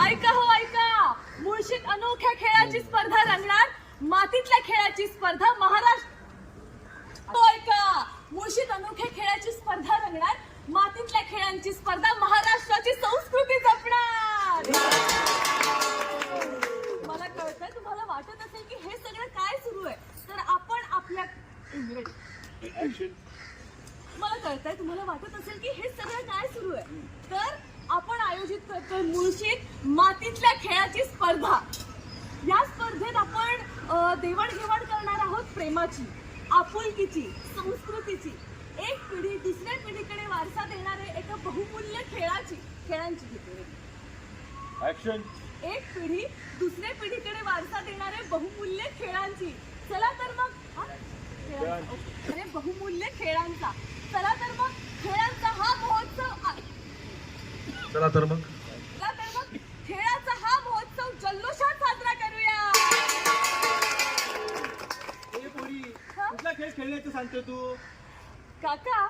ऐका हो ऐका, मुळशीत अनोख्या खेळाची स्पर्धा रंगणार, मातीतल्या खेळाची स्पर्धा महाराष्ट्र. हो ऐका, मुळशीत अनोख्या खेळाची स्पर्धा रंगणार, मातीतल्या खेळांची स्पर्धा महाराष्ट्राची संस्कृती जपणार. मला कळतंय तुम्हाला वाटत असेल की हे सगळं काय सुरू आहे, तर आपण आपल्या मला कळतंय तुम्हाला वाटत असेल की हे सगळं काय सुरू आहे, तर आपण आयोजित करतोय मुळशीत मातीतल्या खेळाची स्पर्धा. या स्पर्धेत आपण देवाणघेवाण करणार आहोत प्रेमाची, आपुलकीची, संस्कृतीची. एक पिढी दुसऱ्या पिढीकडे वारसा देणारे एका बहुमूल्य खेळांची ऍक्शन. एक पिढी दुसऱ्या पिढीकडे वारसा देणारे बहुमूल्य खेळांची. चला तर मग अरे बहुमूल्य खेळांचा. चला तर मग खेळांचा हा महोत्सव चला तर मग खेळाचा हा महोत्सव जल्लोषात साजरा करूया. कुठला खेळ खेळण्याचं सांगतो तू? काका